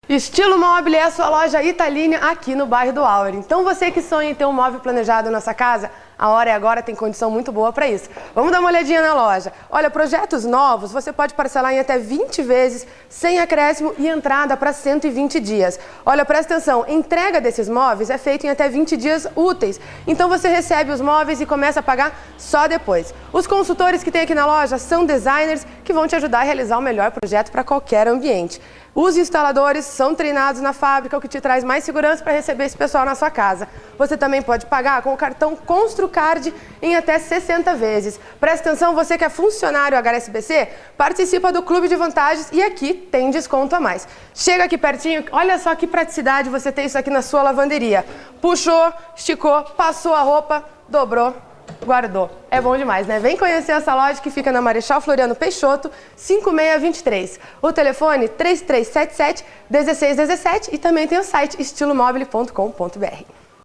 Estilo Mobile é a sua loja Italínia aqui no bairro do Auer. Então você que sonha em ter um móvel planejado na sua casa, a hora é agora, tem condição muito boa para isso. Vamos dar uma olhadinha na loja. Olha, projetos novos você pode parcelar em até 20 vezes, sem acréscimo e entrada para 120 dias. Olha, presta atenção, entrega desses móveis é feita em até 20 dias úteis. Então você recebe os móveis e começa a pagar só depois. Os consultores que tem aqui na loja são designers que vão te ajudar a realizar o melhor projeto para qualquer ambiente. Os instaladores são treinados na fábrica, o que te traz mais segurança para receber esse pessoal na sua casa. Você também pode pagar com o cartão Construcard em até 60 vezes. Presta atenção, você que é funcionário HSBC, participa do Clube de Vantagens e aqui tem desconto a mais. Chega aqui pertinho, olha só que praticidade você ter isso aqui na sua lavanderia. Puxou, esticou, passou a roupa, dobrou, guardou. É bom demais, né? Vem conhecer essa loja que fica na Marechal Floriano Peixoto, 5623. O telefone 3377-1617 e também tem o site estilomobile.com.br.